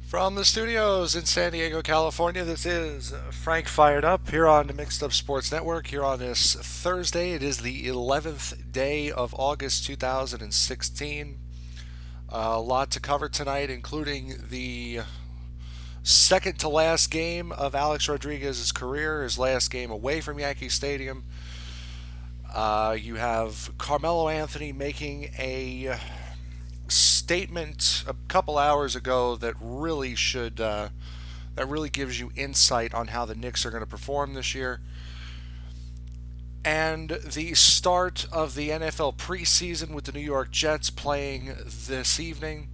From the studios in San Diego, California, this is Frank Fired Up here on the Mixed Up Sports Network. Here on this Thursday, it is the 11th day of August 2016. A lot to cover tonight, including the second to last game of Alex Rodriguez's career, his last game away from Yankee Stadium. You have Carmelo Anthony making a statement a couple hours ago that really gives you insight on how the Knicks are going to perform this year. And the start of the NFL preseason with the New York Jets playing this evening.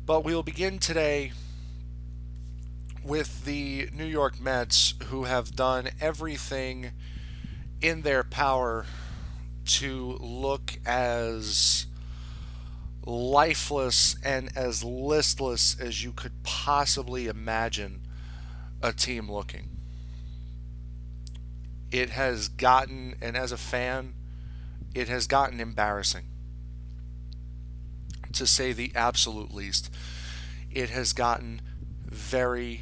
But we'll begin today with the New York Mets, who have done everything in their power to look as lifeless and as listless as you could possibly imagine a team looking. It has gotten, and as a fan, it has gotten embarrassing, to say the absolute least. It has gotten very,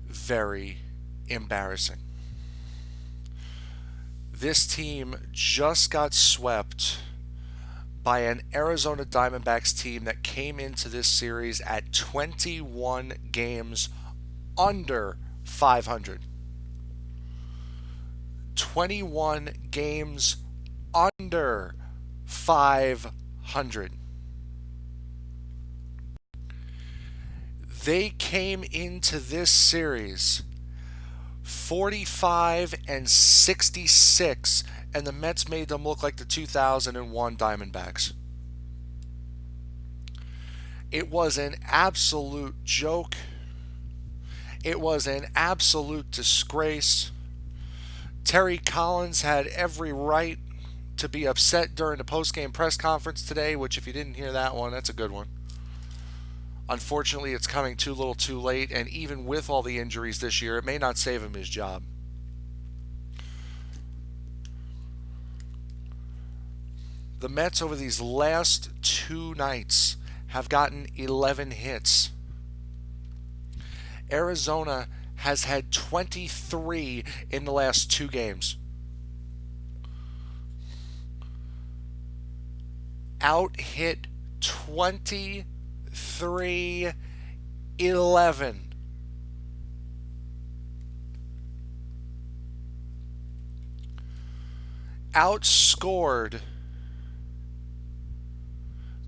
very embarrassing. This team just got swept by an Arizona Diamondbacks team that came into this series at 21 games under 500. 21 games under 500. They came into this series 45 and 66, and the Mets made them look like the 2001 Diamondbacks. It was an absolute joke. It was an absolute disgrace. Terry Collins had every right to be upset during the post-game press conference today, which, if you didn't hear that one, that's a good one. Unfortunately, it's coming too little too late, and even with all the injuries this year, it may not save him his job. The Mets over these last two nights have gotten 11 hits. Arizona has had 23 in the last two games. Out hit 23-11. Outscored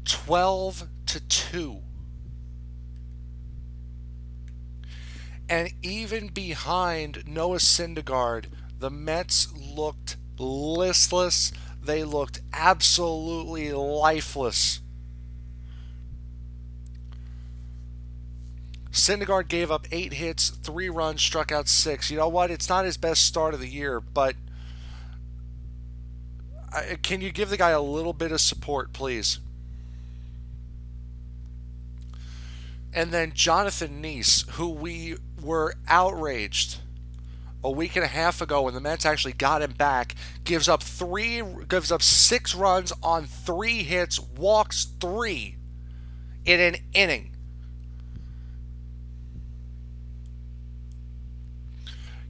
12-2. And even behind Noah Syndergaard, the Mets looked listless. They looked absolutely lifeless. Syndergaard gave up 8 hits, 3 runs, struck out 6. You know what? It's not his best start of the year, but can you give the guy a little bit of support, please? And then Jonathan Nice, who we were outraged a week and a half ago when the Mets actually got him back, gives up 6 runs on 3 hits, walks 3 in an inning.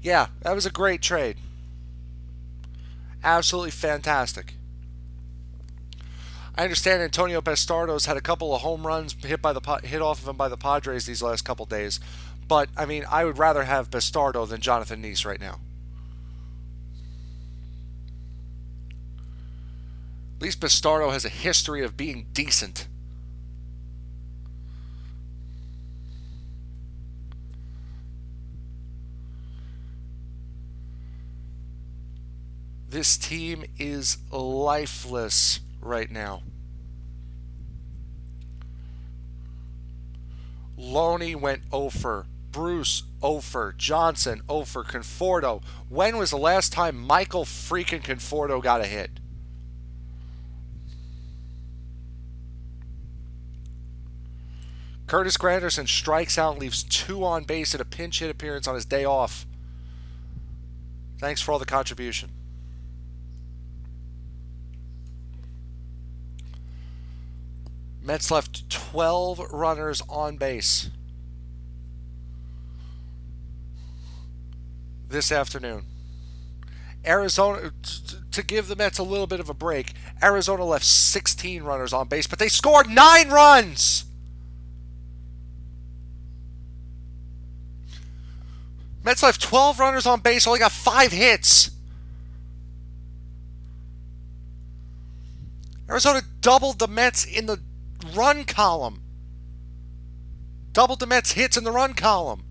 Yeah, that was a great trade. Absolutely fantastic. I understand Antonio Bastardo's had a couple of home runs hit off of him by the Padres these last couple days, but I mean, I would rather have Bastardo than Jonathan Nice right now. At least Bastardo has a history of being decent. This team is lifeless right now. Loney went 0 Bruce 0 Johnson 0 Conforto. When was the last time Michael freaking Conforto got a hit? Curtis Granderson strikes out and leaves 2 on base in a pinch hit appearance on his day off. Thanks for all the contribution. Mets left 12 runners on base. this afternoon. Arizona, to give the Mets a little bit of a break, Arizona left 16 runners on base, but they scored 9 runs. Mets left 12 runners on base, only got 5 hits. Arizona doubled the Mets in the run column. Doubled the Mets' hits in the run column.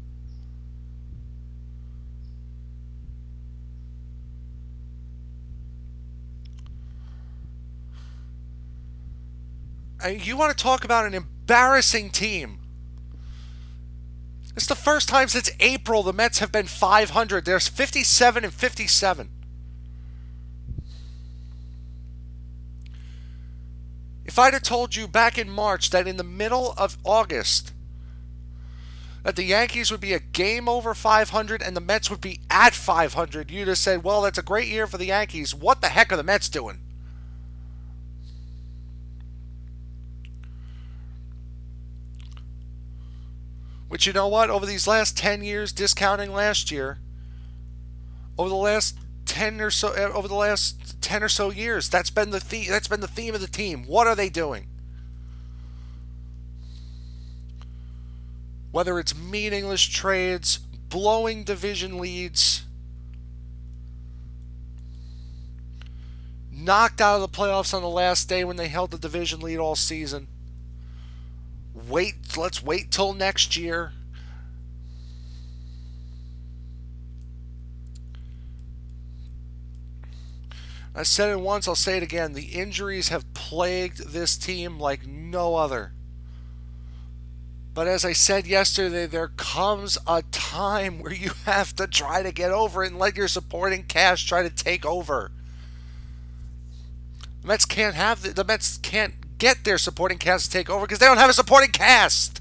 And you want to talk about an embarrassing team. It's the first time since April the Mets have been 500. There's 57 and 57. If I'd have told you back in March that in the middle of August that the Yankees would be a game over 500 and the Mets would be at 500, you'd have said, well, that's a great year for the Yankees. What the heck are the Mets doing? Which, you know what? Over these last 10 years, discounting last year, over the last 10 or so years, that's been the theme. That's been the theme of the team. What are they doing? Whether it's meaningless trades, blowing division leads, knocked out of the playoffs on the last day when they held the division lead all season. Let's wait till next year. I said it once, I'll say it again. The injuries have plagued this team like no other. But as I said yesterday, there comes a time where you have to try to get over it and let your supporting cast try to take over. The Mets can't get their supporting cast to take over because they don't have a supporting cast.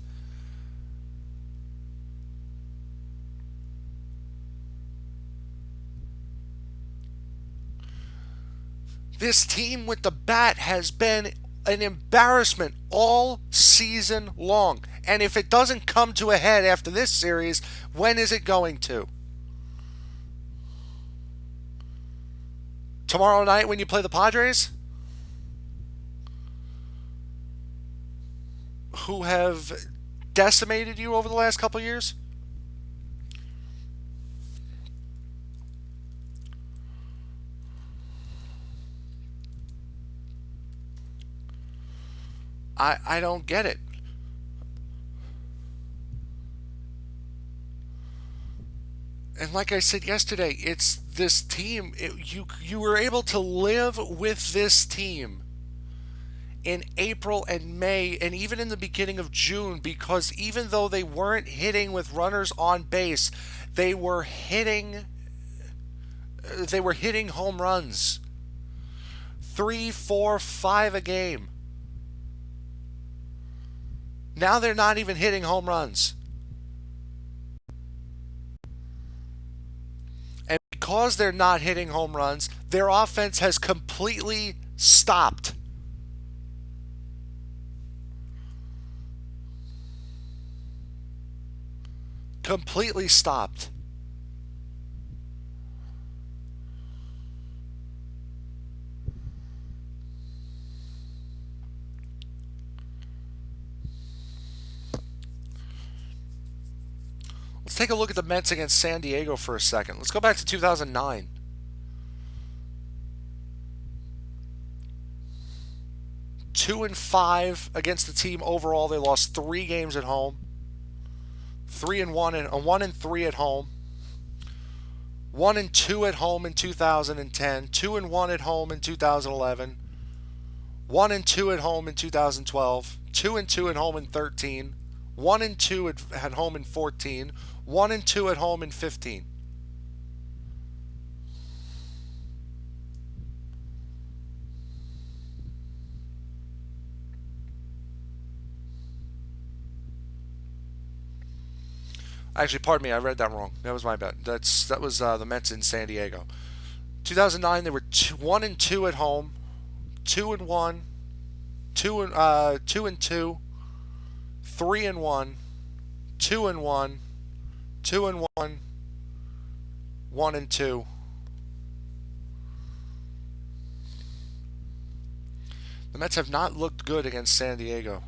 This team with the bat has been an embarrassment all season long. And if it doesn't come to a head after this series, when is it going to? Tomorrow night when you play the Padres? Who have decimated you over the last couple of years? I don't get it. And like I said yesterday, it's this team. You were able to live with this team in April and May and even in the beginning of June, because even though they weren't hitting with runners on base, they were hitting home runs. 3, 4, 5 a game. Now they're not even hitting home runs. And because they're not hitting home runs, their offense has completely stopped. Completely stopped. Let's take a look at the Mets against San Diego for a second. Let's go back to 2009. Two and 5 against the team overall. They lost 3 games at home. 3-1 and 1-3 at home. 1-2 at home in 2010. 2-1 at home in 2011. 1-2 at home in 2012. 2-2 at home in 13. 1-2 at home in 14. 1-2 at home in 15. Actually, pardon me, I read that wrong. That was my bad. That was the Mets in San Diego. 2009, they were 1-2 at home, 2-1, 2-2, 3-1, 2-1, 2-1, 1-2. The Mets have not looked good against San Diego.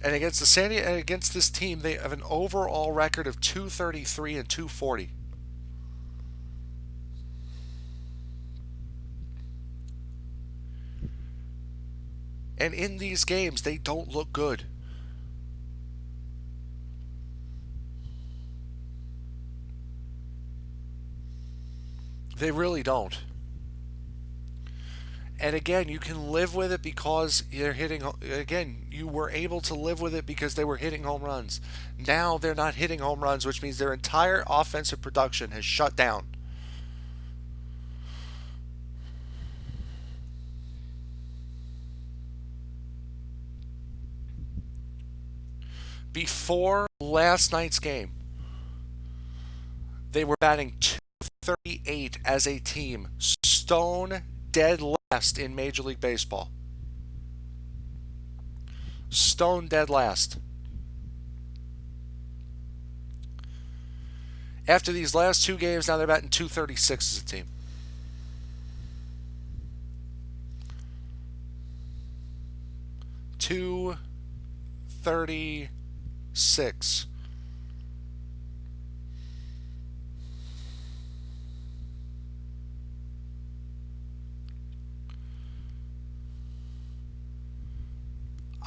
And against this team, they have an overall record of 233 and 240. And in these games, they don't look good. They really don't. And again, you can live with it because they're hitting. Again, you were able to live with it because they were hitting home runs. Now they're not hitting home runs, which means their entire offensive production has shut down. Before last night's game, they were batting 238 as a team, stone dead last in Major League Baseball. Stone dead last. After these last two games, now they're batting 236 as a team. $236.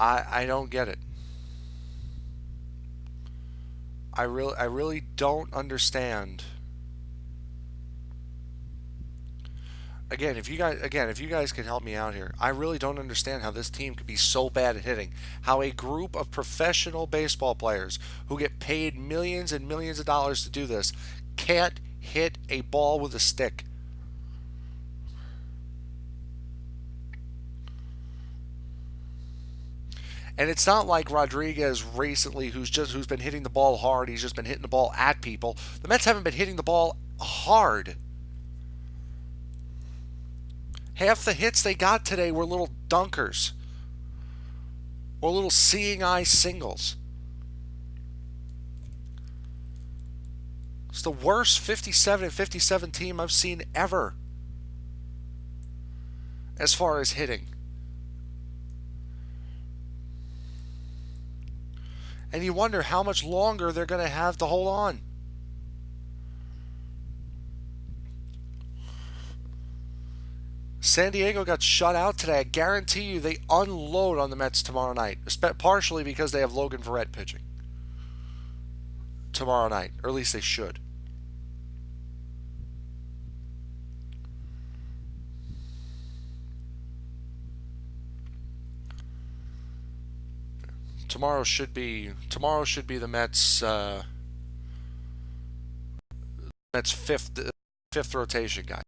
I don't get it. I really don't understand. If you guys can help me out here, I really don't understand how this team could be so bad at hitting. How a group of professional baseball players who get paid millions and millions of dollars to do this can't hit a ball with a stick. And it's not like Rodriguez recently, who's been hitting the ball hard. He's just been hitting the ball at people. The Mets haven't been hitting the ball hard. Half the hits they got today were little dunkers or little seeing eye singles. It's the worst 57 and 57 team I've seen ever as far as hitting. And you wonder how much longer they're going to have to hold on. San Diego got shut out today. I guarantee you they unload on the Mets tomorrow night, partially because they have Logan Verrett pitching tomorrow night, or at least they should. Tomorrow should be the Mets fifth rotation guy.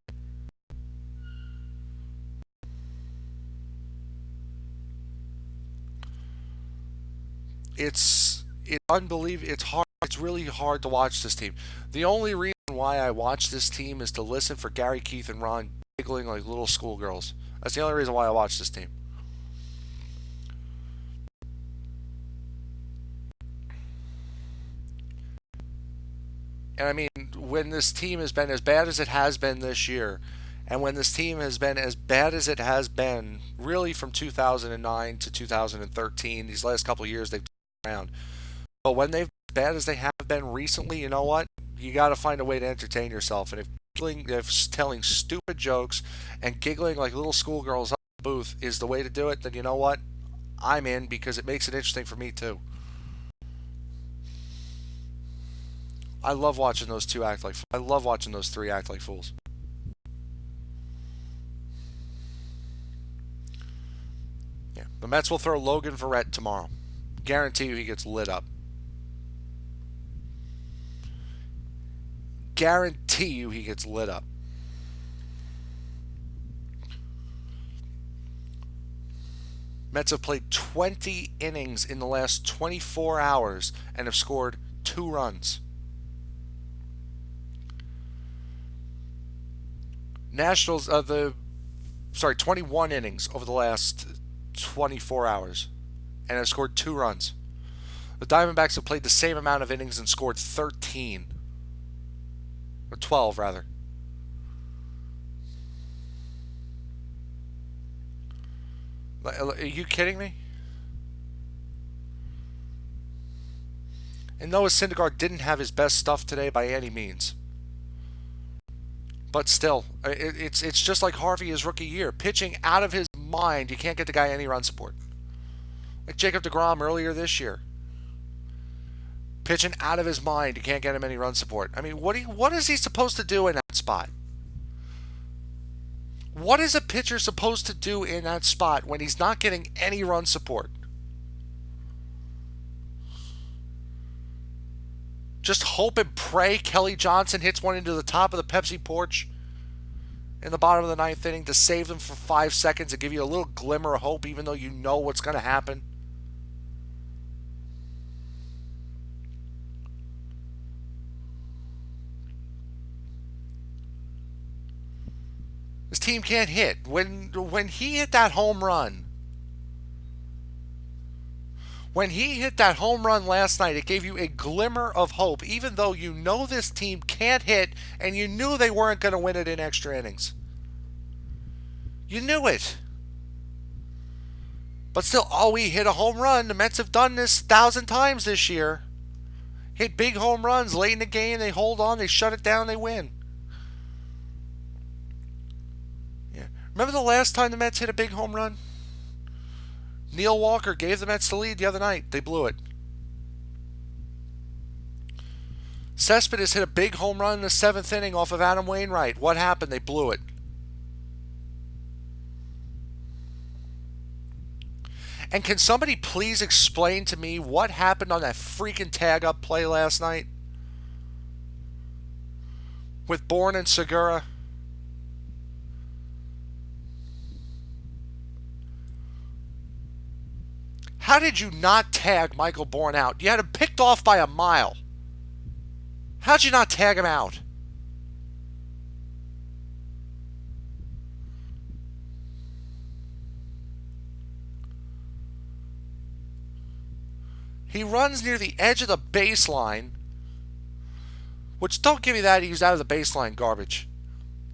It's unbelievable. It's hard. It's really hard to watch this team. The only reason why I watch this team is to listen for Gary, Keith, and Ron giggling like little schoolgirls. That's the only reason why I watch this team. And I mean, when this team has been as bad as it has been this year, and when this team has been as bad as it has been, really from 2009 to 2013, these last couple of years they've turned around. But when they've been as bad as they have been recently, you know what? You got to find a way to entertain yourself. And if telling stupid jokes and giggling like little schoolgirls up in the booth is the way to do it, then you know what? I'm in because it makes it interesting for me too. I love watching those two act like. I love watching those three act like fools. Yeah, the Mets will throw Logan Verrett tomorrow. Guarantee you he gets lit up. Guarantee you he gets lit up. Mets have played 20 innings in the last 24 hours and have scored 2 runs. Nationals, 21 innings over the last 24 hours and have scored 2 runs. The Diamondbacks have played the same amount of innings and scored 13. Or 12, rather. Are you kidding me? And Noah Syndergaard didn't have his best stuff today by any means. But still, it's just like Harvey his rookie year. Pitching out of his mind, you can't get the guy any run support. Like Jacob DeGrom earlier this year. Pitching out of his mind, you can't get him any run support. I mean, what is he supposed to do in that spot? What is a pitcher supposed to do in that spot when he's not getting any run support? Just hope and pray Kelly Johnson hits one into the top of the Pepsi porch in the bottom of the ninth inning to save them for 5 seconds and give you a little glimmer of hope, even though you know what's going to happen. This team can't hit. When he hit that home run, when he hit that home run last night, it gave you a glimmer of hope, even though you know this team can't hit and you knew they weren't going to win it in extra innings. You knew it. But still, oh, we hit a home run. The Mets have done this 1,000 times this year. Hit big home runs late in the game. They hold on. They shut it down. They win. Yeah. Remember the last time the Mets hit a big home run? Neil Walker gave the Mets the lead the other night. They blew it. Cespedes hit a big home run in the seventh inning off of Adam Wainwright. What happened? They blew it. And can somebody please explain to me what happened on that freaking tag up play last night? With Bourne and Segura? How did you not tag Michael Bourne out? You had him picked off by a mile. How'd you not tag him out? He runs near the edge of the baseline, which don't give me that he's out of the baseline garbage.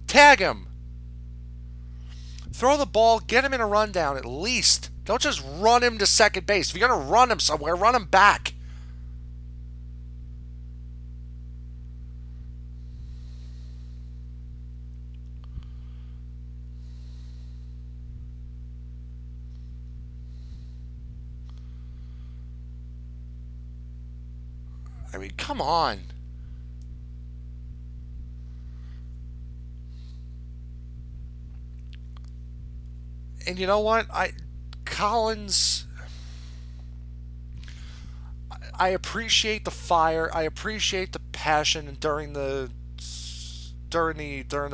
Tag him. Throw the ball, get him in a rundown at least. Don't just run him to second base. If you're going to run him somewhere, run him back. I mean, come on. And you know what? Collins, I appreciate the fire. I appreciate the passion during the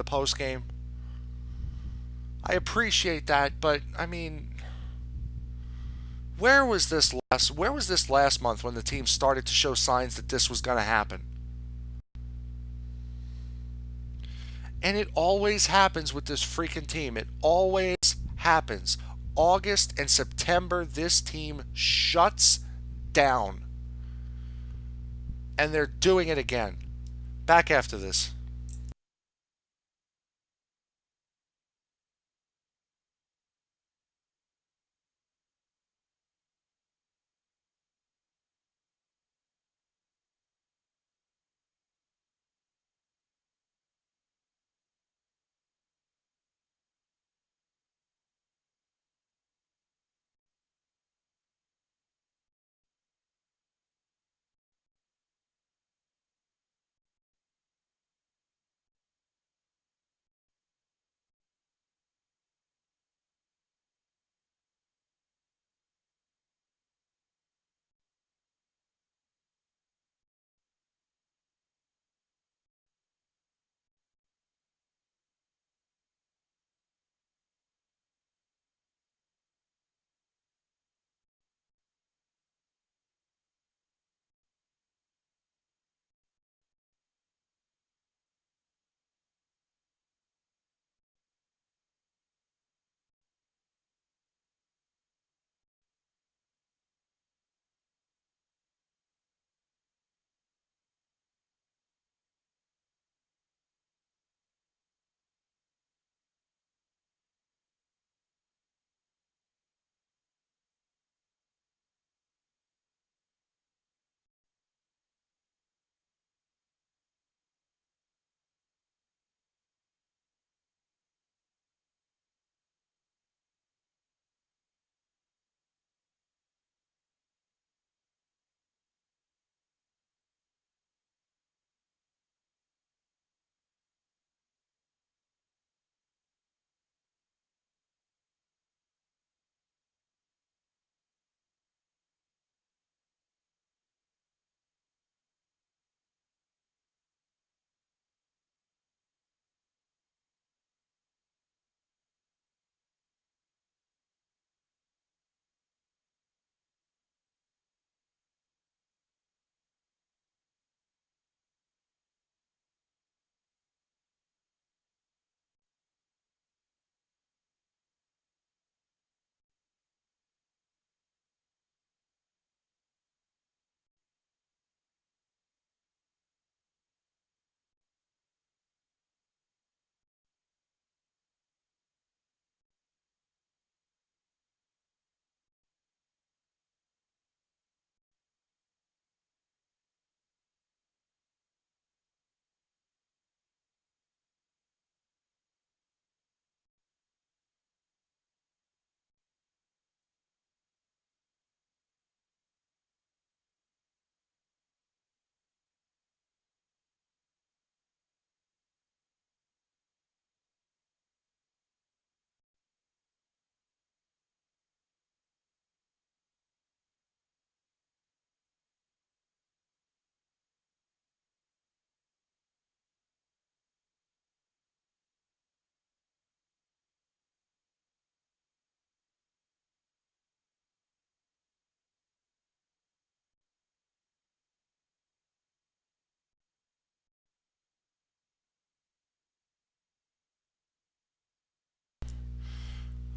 post game. I appreciate that, but I mean, where was this last month when the team started to show signs that this was going to happen? And it always happens with this freaking team. It always happens. August and September, this team shuts down. And they're doing it again. Back after this.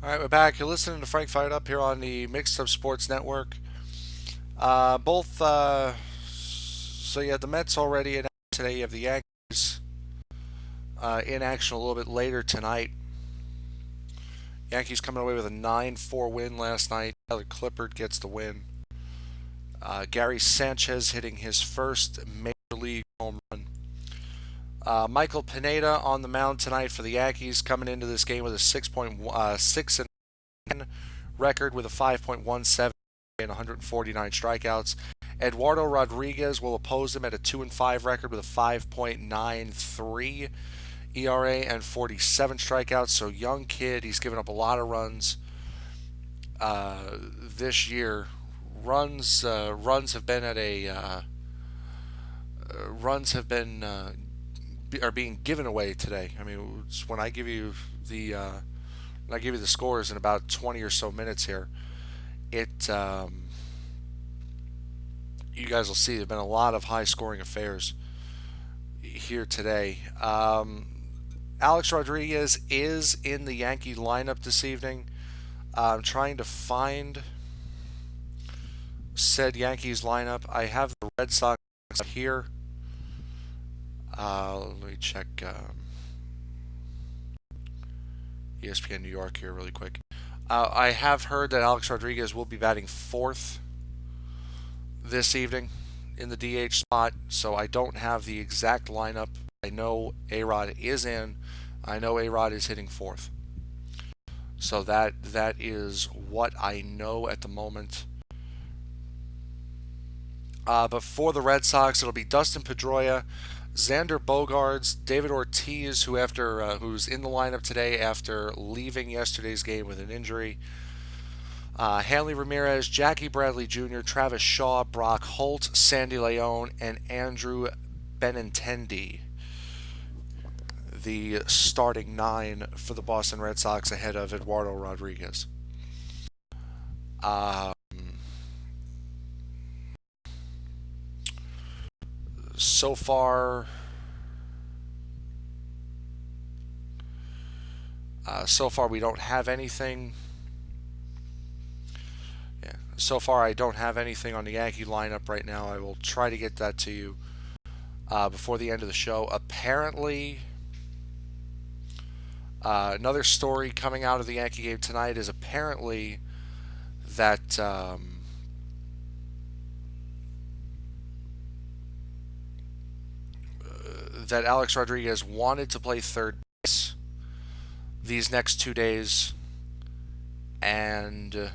All right, we're back. You're listening to Frank Fired Up here on the Mixed Up Sports Network. Both, so you had the Mets already in today. You have the Yankees in action a little bit later tonight. Yankees coming away with a 9-4 win last night. Tyler Clippard gets the win. Gary Sanchez hitting his first major league home run. Michael Pineda on the mound tonight for the Yankees, coming into this game with a 6.6 record with a 5.17 and 149 strikeouts. Eduardo Rodriguez will oppose him at a 2-5 record with a 5.93 ERA and 47 strikeouts. So young kid, he's given up a lot of runs this year. Runs have been at a runs have been are being given away today. I mean, when I give you the scores in about 20 or so minutes here, it you guys will see there've been a lot of high scoring affairs here today. Alex Rodriguez is in the Yankee lineup this evening. I'm trying to find said Yankees lineup. I have the Red Sox here. Let me check ESPN New York here really quick. I have heard that Alex Rodriguez will be batting fourth this evening in the DH spot, so I don't have the exact lineup. I know A-Rod is in. I know A-Rod is hitting fourth. So that is what I know at the moment. But for the Red Sox, it'll be Dustin Pedroia, Xander Bogaerts, David Ortiz, who's in the lineup today after leaving yesterday's game with an injury. Hanley Ramirez, Jackie Bradley Jr., Travis Shaw, Brock Holt, Sandy Leon, and Andrew Benintendi. The starting 9 for the Boston Red Sox ahead of Eduardo Rodriguez. So far, we don't have anything. Yeah, so far I don't have anything on the Yankee lineup right now. I will try to get that to you before the end of the show. Apparently, another story coming out of the Yankee game tonight is apparently that that Alex Rodriguez wanted to play third base these next 2 days, and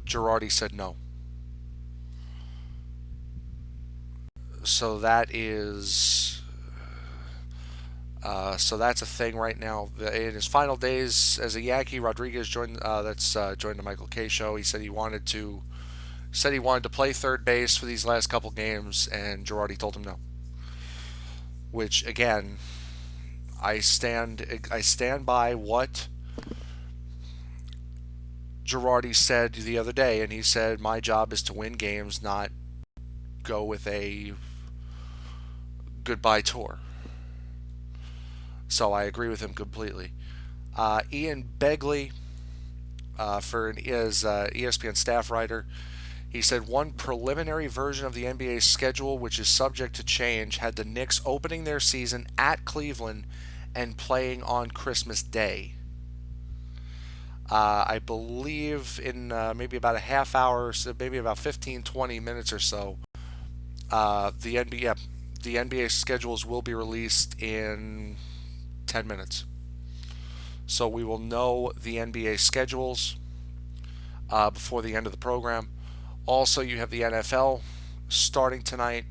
Girardi said no. So that is so that's a thing right now. In his final days as a Yankee, Rodriguez joined joined the Michael Kay show. He said he wanted to play third base for these last couple games, and Girardi told him no. Which again, I stand by what Girardi said the other day, and he said my job is to win games, not go with a goodbye tour. So I agree with him completely. Ian Begley, is ESPN staff writer. He said one preliminary version of the NBA schedule, which is subject to change, had the Knicks opening their season at Cleveland and playing on Christmas Day. I believe in maybe about a half hour, so maybe about 15, 20 minutes or so, the NBA schedules will be released in 10 minutes. So we will know the NBA schedules before the end of the program. Also, you have the NFL starting tonight.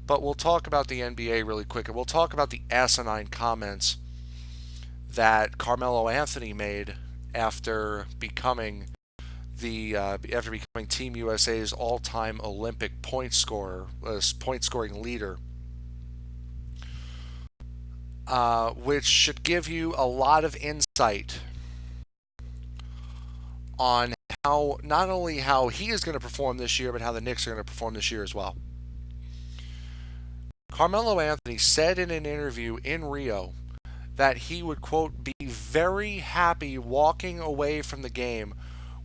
But we'll talk about the NBA really quick. And we'll talk about the asinine comments that Carmelo Anthony made after becoming Team USA's all-time Olympic point scoring leader. Which should give you a lot of insight on not only how he is going to perform this year, but how the Knicks are going to perform this year as well. Carmelo Anthony said in an interview in Rio that he would, quote, be very happy walking away from the game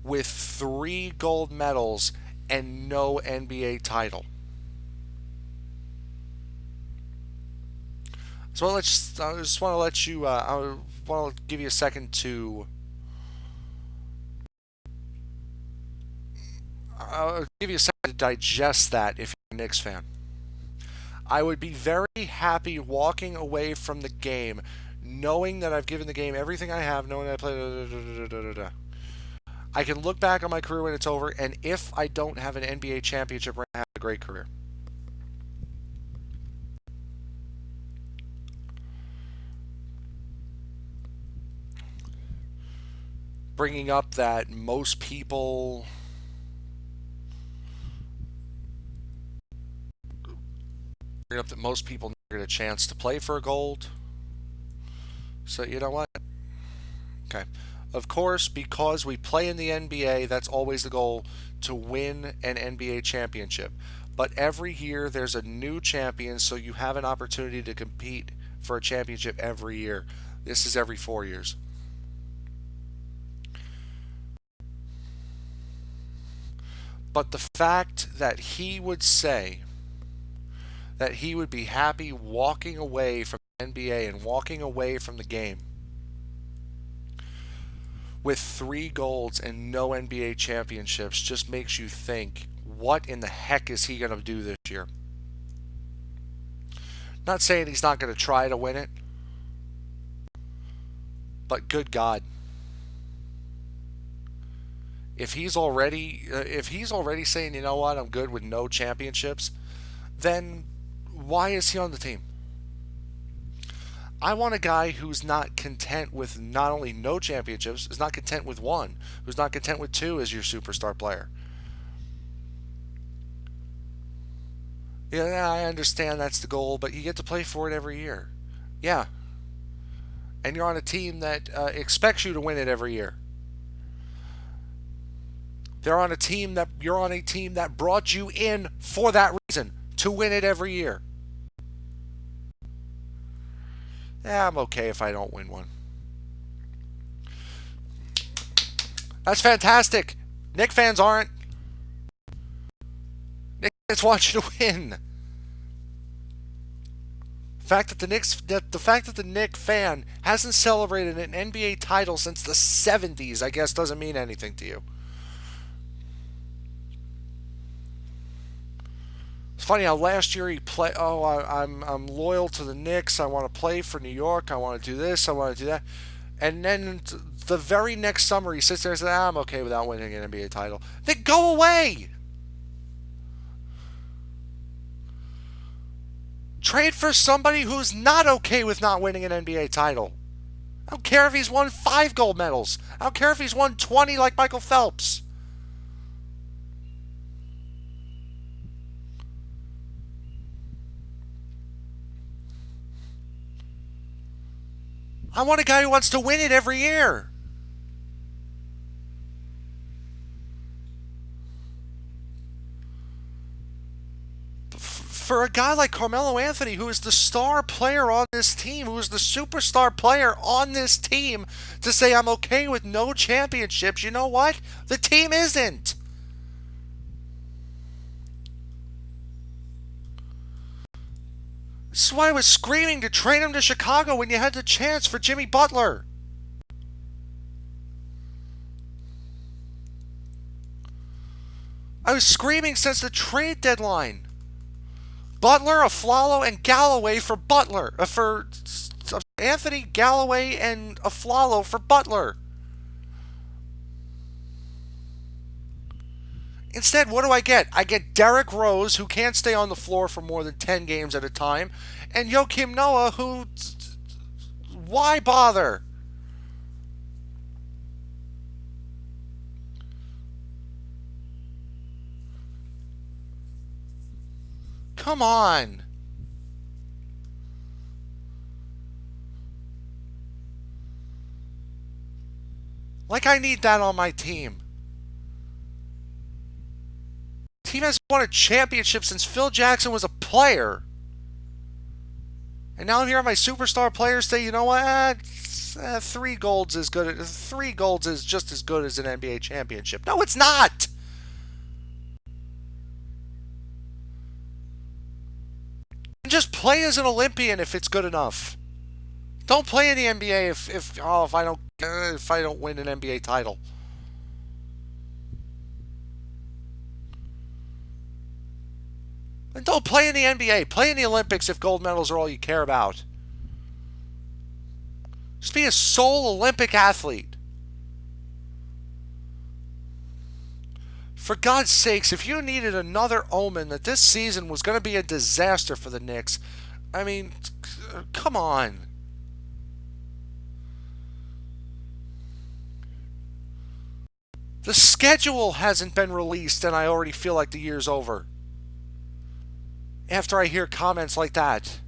with 3 gold medals and no NBA title. So I just want to let you. I want to give you a second to. I'll give you a second to digest that if you're a Knicks fan. I would be very happy walking away from the game, knowing that I've given the game everything I have, knowing that I played. I can look back on my career when it's over, and if I don't have an NBA championship, I have a great career. Bringing up that most people never get a chance to play for a gold. So you know what? Okay. Of course, because we play in the NBA, that's always the goal, to win an NBA championship. But every year there's a new champion, so you have an opportunity to compete for a championship every year. This is every 4 years. But the fact that he would say that he would be happy walking away from the NBA and walking away from the game with 3 golds and no NBA championships just makes you think, what in the heck is he going to do this year? Not saying he's not going to try to win it, but good God. If he's already saying, you know what, I'm good with no championships, then why is he on the team? I want a guy who's not content with not only no championships, is not content with one, who's not content with two as your superstar player. Yeah, I understand that's the goal, but you get to play for it every year. Yeah. And you're on a team that expects you to win it every year. You're on a team that brought you in for that reason, to win it every year. Yeah, I'm okay if I don't win one. That's fantastic. Knicks fans aren't. Knicks fans want you to win. The fact that the Knicks fan hasn't celebrated an NBA title since the 70s, I guess, doesn't mean anything to you. It's funny how last year he played. Oh, I'm loyal to the Knicks. I want to play for New York. I want to do this. I want to do that. And then the very next summer, he sits there and says, I'm okay without winning an NBA title. Then go away. Trade for somebody who's not okay with not winning an NBA title. I don't care if he's won 5 gold medals. I don't care if he's won 20 like Michael Phelps. I want a guy who wants to win it every year. For a guy like Carmelo Anthony, who is the star player on this team, who is the superstar player on this team, to say I'm okay with no championships, you know what? The team isn't. This is why I was screaming to trade him to Chicago when you had the chance for Jimmy Butler. I was screaming since the trade deadline. Butler, Afflalo, and Galloway for Butler. For Anthony, Galloway, and Afflalo for Butler. Instead, what do I get? I get Derrick Rose, who can't stay on the floor for more than 10 games at a time, and Joakim Noah, who... Why bother? Come on. Like I need that on my team. Team hasn't won a championship since Phil Jackson was a player. And now here my superstar players say, you know what? Three golds is just as good as an NBA championship. No, it's not. Just play as an Olympian if it's good enough. Don't play in the NBA if I don't win an NBA title. And don't play in the NBA. Play in the Olympics if gold medals are all you care about. Just be a sole Olympic athlete. For God's sakes, if you needed another omen that this season was going to be a disaster for the Knicks, I mean, come on. The schedule hasn't been released, and I already feel like the year's over. After I hear comments like that.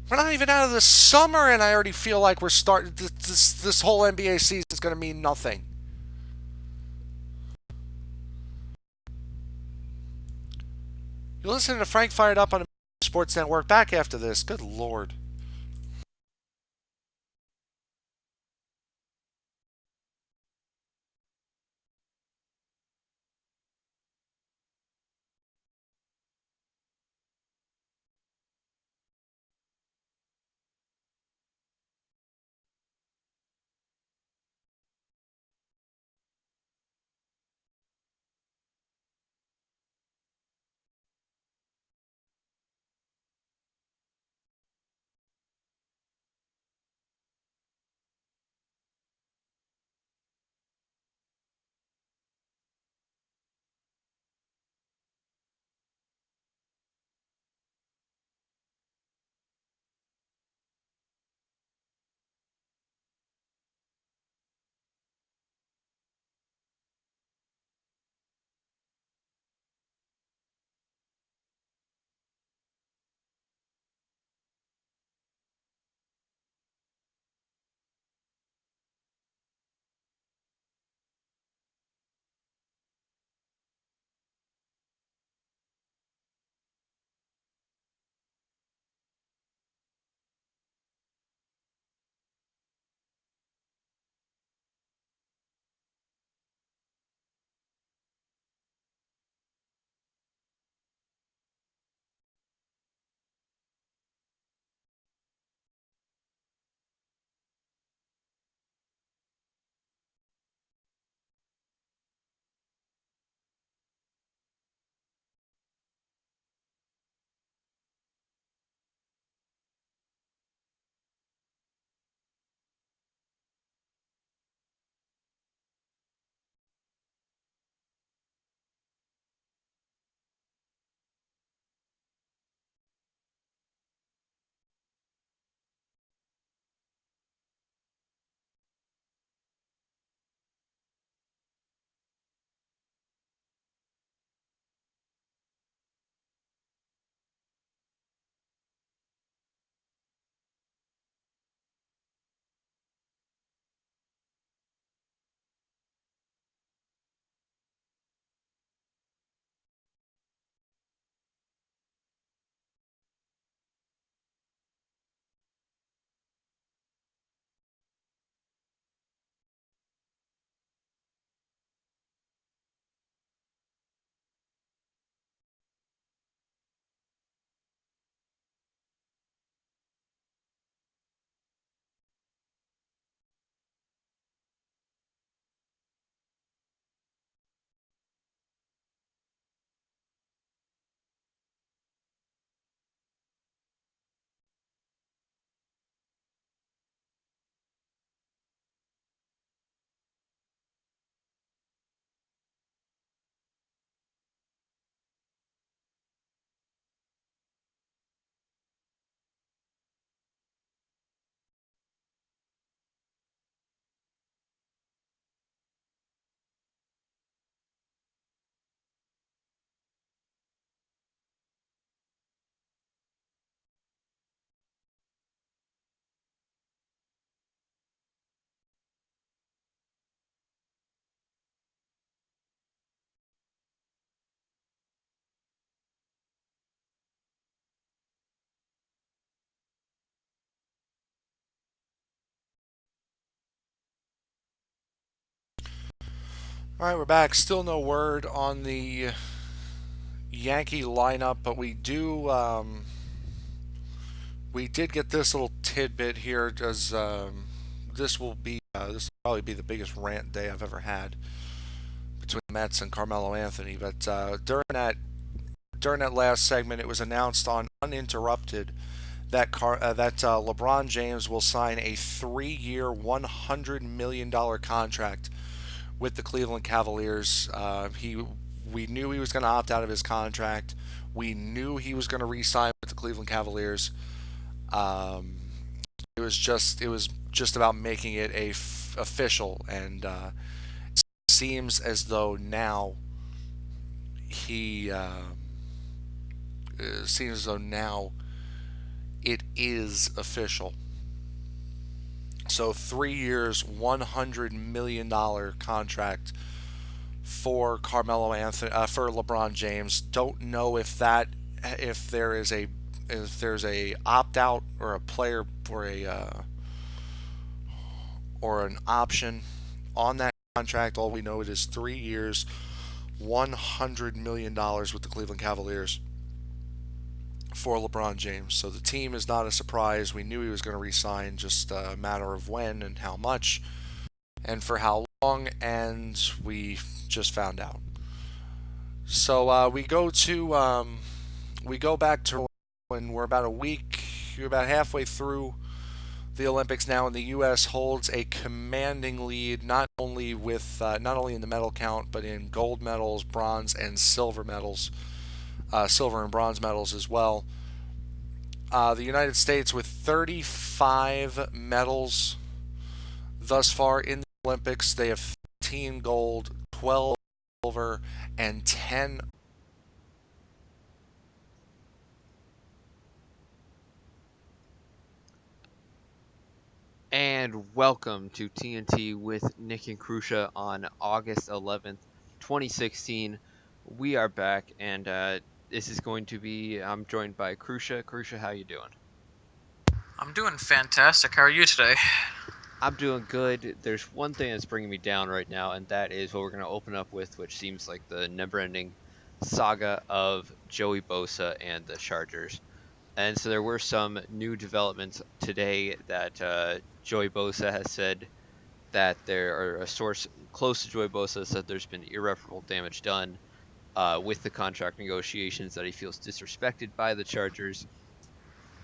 We're not even out of the summer, and I already feel like we're starting. This whole NBA season is going to mean nothing. You're listening to Frank Fired Up on the Sports Network. Back after this. Good Lord. All right, we're back. Still no word on the Yankee lineup, but we did get this little tidbit here. As this will probably be the biggest rant day I've ever had between the Mets and Carmelo Anthony. But during that last segment, it was announced on Uninterrupted that LeBron James will sign a 3-year, $100 million contract with the Cleveland Cavaliers. We knew he was going to opt out of his contract. We knew he was going to re-sign with the Cleveland Cavaliers. Um, it was just about making it official, and it seems as though now he it seems as though now it is official. So 3 years, $100 million contract for Carmelo Anthony for LeBron James. Don't know if there's a opt out or a player or an option on that contract. All we know it is 3 years, $100 million with the Cleveland Cavaliers for LeBron James. So the team is not a surprise. We knew he was going to resign, just a matter of when and how much and for how long, and we just found out. So we go back to when we're about a week, you're about halfway through the Olympics now, and the U.S. holds a commanding lead not only in the medal count but in gold medals, bronze and silver medals, silver and bronze medals as well. The United States with 35 medals thus far in the Olympics. They have 13 gold, 12 silver, and 10. And welcome to TNT with Nick and Krusha on August 11th, 2016. We are back, and this is going to be. I'm joined by Krusha. Krusha, how you doing? I'm doing fantastic. How are you today? I'm doing good. There's one thing that's bringing me down right now, and that is what we're going to open up with, which seems like the never-ending saga of Joey Bosa and the Chargers. And so there were some new developments today that Joey Bosa has said that there are a source close to Joey Bosa said there's been irreparable damage done with the contract negotiations, that he feels disrespected by the Chargers,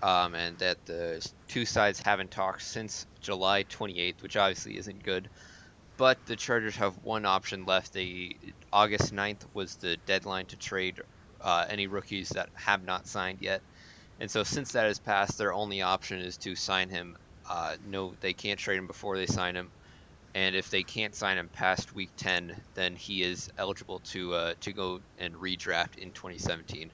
and that the two sides haven't talked since July 28th, which obviously isn't good. But the Chargers have one option left. August 9th was the deadline to trade any rookies that have not signed yet. And so since that has passed, their only option is to sign him. No, they can't trade him before they sign him. And if they can't sign him past week 10, then he is eligible to go and redraft in 2017.